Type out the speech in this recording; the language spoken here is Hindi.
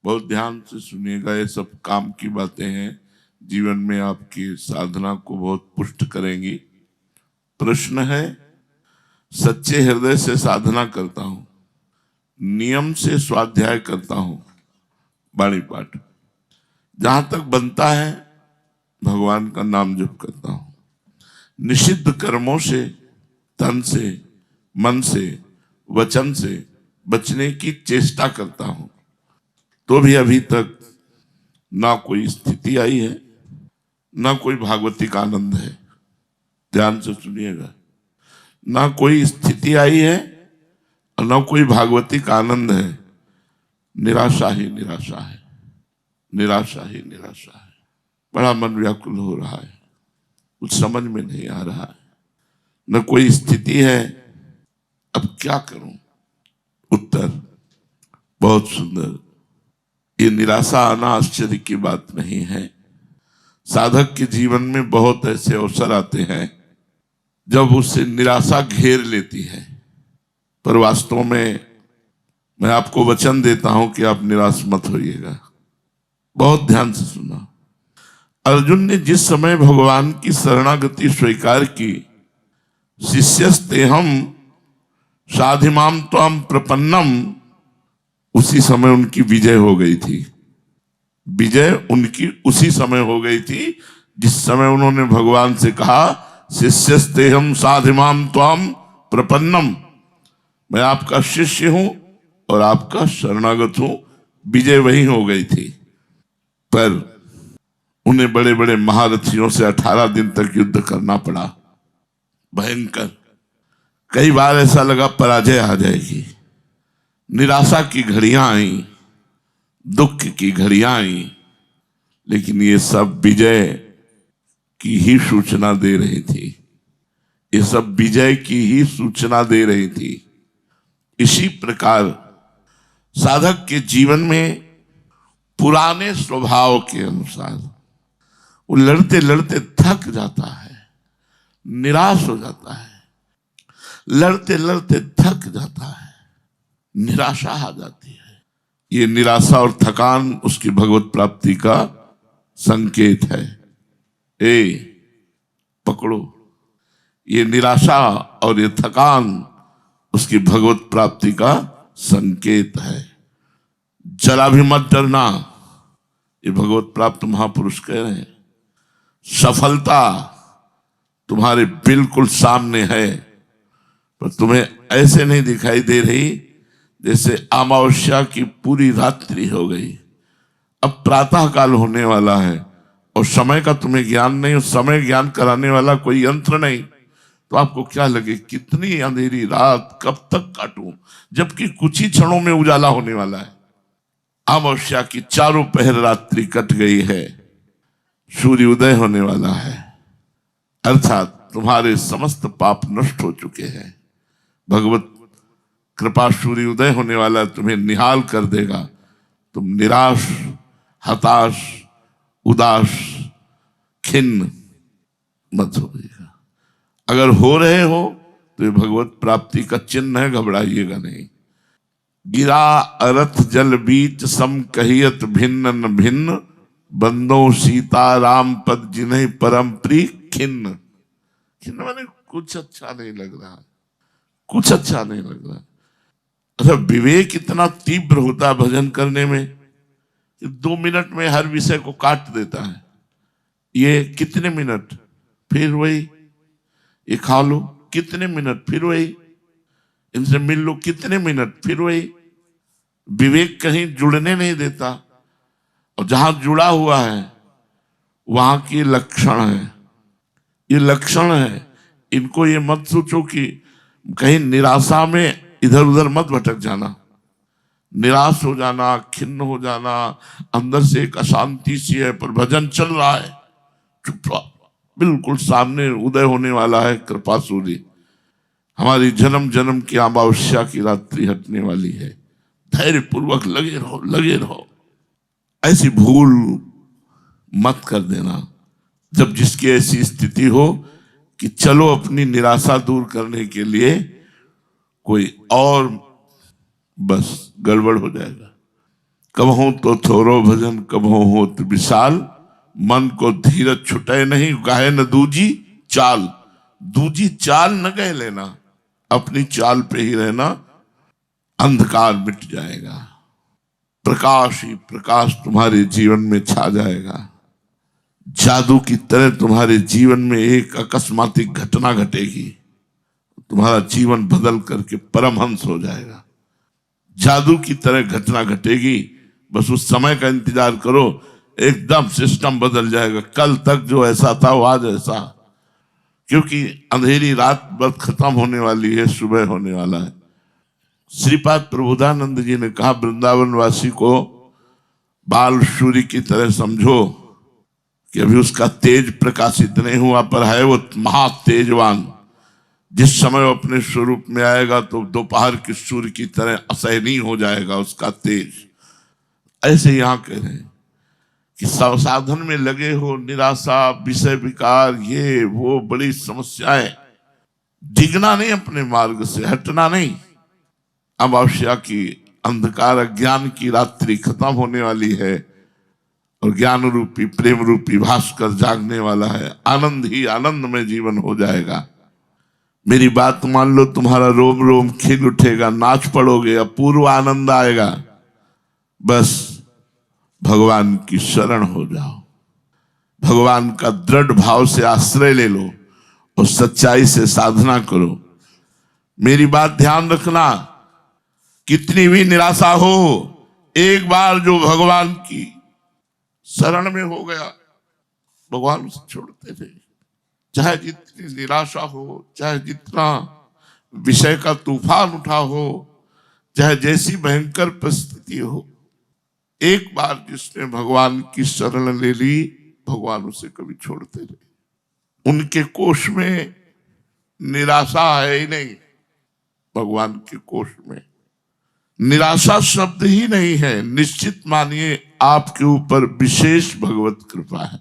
बहुत ध्यान से सुनिएगा, ये सब काम की बातें हैं, जीवन में आपकी साधना को बहुत पुष्ट करेंगी। प्रश्न है, सच्चे हृदय से साधना करता हूं, नियम से स्वाध्याय करता हूं, वाणी पाठ जहां तक बनता है भगवान का नाम जप करता हूं, निषिद्ध कर्मों से, तन से, मन से, वचन से बचने की चेष्टा करता हूं, तो भी अभी तक ना कोई स्थिति आई है, ना कोई भागवतिक आनंद है। ध्यान से सुनिएगा, ना कोई स्थिति आई है और ना कोई भागवतिक आनंद है। निराशा ही निराशा है, निराशा ही निराशा है। बड़ा मन व्याकुल हो रहा है, कुछ समझ में नहीं आ रहा है, न कोई स्थिति है, अब क्या करूं? उत्तर बहुत सुंदर। ये निराशा आना आश्चर्य की बात नहीं है। साधक के जीवन में बहुत ऐसे अवसर आते हैं जब उससे निराशा घेर लेती है, पर वास्तव में मैं आपको वचन देता हूं कि आप निराश मत होइएगा। बहुत ध्यान से सुना। अर्जुन ने जिस समय भगवान की शरणागति स्वीकार की, शिष्यस्तेहम साधिमाम त्वाम प्रपन्नम, उसी समय उनकी विजय हो गई थी। विजय उनकी उसी समय हो गई थी जिस समय उन्होंने भगवान से कहा, शिष्यस्तेहम साधिमाम त्वाम प्रपन्नम, मैं आपका शिष्य हूं और आपका शरणागत हूं। विजय वही हो गई थी। पर उन्हें बड़े बड़े महारथियों से 18 दिन तक युद्ध करना पड़ा, भयंकर। कई बार ऐसा लगा पराजय आ जाएगी, निराशा की घड़ियां आई, दुख की घड़ियां आई, लेकिन ये सब विजय की ही सूचना दे रही थी। ये सब विजय की ही सूचना दे रही थी। इसी प्रकार साधक के जीवन में पुराने स्वभाव के अनुसार वो लड़ते लड़ते थक जाता है, निराश हो जाता है, लड़ते लड़ते थक जाता है, निराशा आ जाती है। ये निराशा और थकान उसकी भगवत प्राप्ति का संकेत है। पकड़ो, ये निराशा और ये थकान उसकी भगवत प्राप्ति का संकेत है। जरा भी मत डरना, ये भगवत प्राप्त महापुरुष कह रहे हैं। सफलता तुम्हारे बिल्कुल सामने है, पर तुम्हें ऐसे नहीं दिखाई दे रही जैसे अमावस्या की पूरी रात्रि हो गई। अब प्रातः काल होने वाला है और समय का तुम्हें ज्ञान नहीं, उस समय ज्ञान कराने वाला कोई यंत्र नहीं, तो आपको क्या लगे कितनी अंधेरी रात कब तक काटूं, जबकि कुछ ही क्षणों में उजाला होने वाला है। अमावस्या की चारों पहर रात्रि कट गई है, सूर्य उदय होने वाला है, अर्थात तुम्हारे समस्त पाप नष्ट हो चुके हैं। भगवत कृपा सूर्य उदय होने वाला, तुम्हें निहाल कर देगा। तुम निराश, हताश, उदास, खिन्न मत होइएगा। अगर हो रहे हो तो ये भगवत प्राप्ति का चिन्ह है, घबराइएगा नहीं। गिरा अरथ जल बीच सम कहियत भिन्न न भिन्न, बंदो सीता राम पद जिन्हें परम प्रिय खिन्न। खिन्न माने कुछ अच्छा नहीं लग रहा, कुछ अच्छा नहीं लग रहा। अच्छा, विवेक इतना तीव्र होता है भजन करने में कि 2 मिनट में हर विषय को काट देता है। ये कितने मिनट, फिर वही, ये खा लो कितने मिनट, फिर वही, इनसे मिल लो कितने मिनट, फिर वही। विवेक कहीं जुड़ने नहीं देता, और जहां जुड़ा हुआ है वहां की लक्षण है, ये लक्षण है। इनको ये मत सोचो कि कहीं निराशा में इधर उधर मत भटक जाना, निराश हो जाना, खिन्न हो जाना, अंदर से एक अशांति सी है, पर भजन चल रहा है, चुप रहो, बिल्कुल सामने उदय होने वाला है कृपा सूर्य। हमारी जन्म जन्म की अमावस्या की रात्रि हटने वाली है। धैर्य पूर्वक लगे रहो, लगे रहो। ऐसी भूल मत कर देना जब जिसकी ऐसी स्थिति हो कि चलो अपनी निराशा दूर करने के लिए कोई और, बस गड़बड़ हो जाएगा। कबहू तो थोरो भजन कबहू होत विशाल, मन को धीरज छुटे नहीं गाहे न दूजी चाल। दूजी चाल न गए लेना, अपनी चाल पे ही रहना, अंधकार मिट जाएगा, प्रकाश ही प्रकाश तुम्हारे जीवन में छा जाएगा। जादू की तरह तुम्हारे जीवन में एक अकस्मातिक घटना घटेगी, तुम्हारा जीवन बदल करके परमहंस हो जाएगा। जादू की तरह घटना घटेगी, बस उस समय का इंतजार करो, एकदम सिस्टम बदल जाएगा। कल तक जो ऐसा था वो आज ऐसा, क्योंकि अंधेरी रात बस खत्म होने वाली है, सुबह होने वाला है। श्रीपाद प्रबोधानंद जी ने कहा, वृंदावन वासी को बाल सूर्य की तरह समझो कि अभी उसका तेज प्रकाशित नहीं हुआ, पर है वो महा तेजवान। जिस समय वो अपने स्वरूप में आएगा तो दोपहर के सूर्य की तरह असहनीय हो जाएगा उसका तेज। ऐसे यहां कह रहे हैं कि साधन में लगे हो, निराशा, विषय विकार, ये वो बड़ी समस्याएं, डिगना नहीं, अपने मार्ग से हटना नहीं। अमावस्या की अंधकार अज्ञान की रात्रि खत्म होने वाली है और ज्ञान रूपी प्रेम रूपी भास्कर जागने वाला है। आनंद ही आनंद में जीवन हो जाएगा। मेरी बात मान लो, तुम्हारा रोम रोम खिल उठेगा, नाच पड़ोगे, अपूर्व आनंद आएगा। बस भगवान की शरण हो जाओ, भगवान का दृढ़ भाव से आश्रय ले लो और सच्चाई से साधना करो। मेरी बात ध्यान रखना, कितनी भी निराशा हो, एक बार जो भगवान की शरण में हो गया, भगवान उसे छोड़ते थे। चाहे जितनी निराशा हो, चाहे जितना विषय का तूफान उठा हो, चाहे जैसी भयंकर परिस्थिति हो, एक बार जिसने भगवान की शरण ले ली, भगवान उसे कभी छोड़ते नहीं। उनके कोष में निराशा है ही नहीं। भगवान के कोष में निराशा शब्द ही नहीं है। निश्चित मानिए आपके ऊपर विशेष भगवत कृपा है।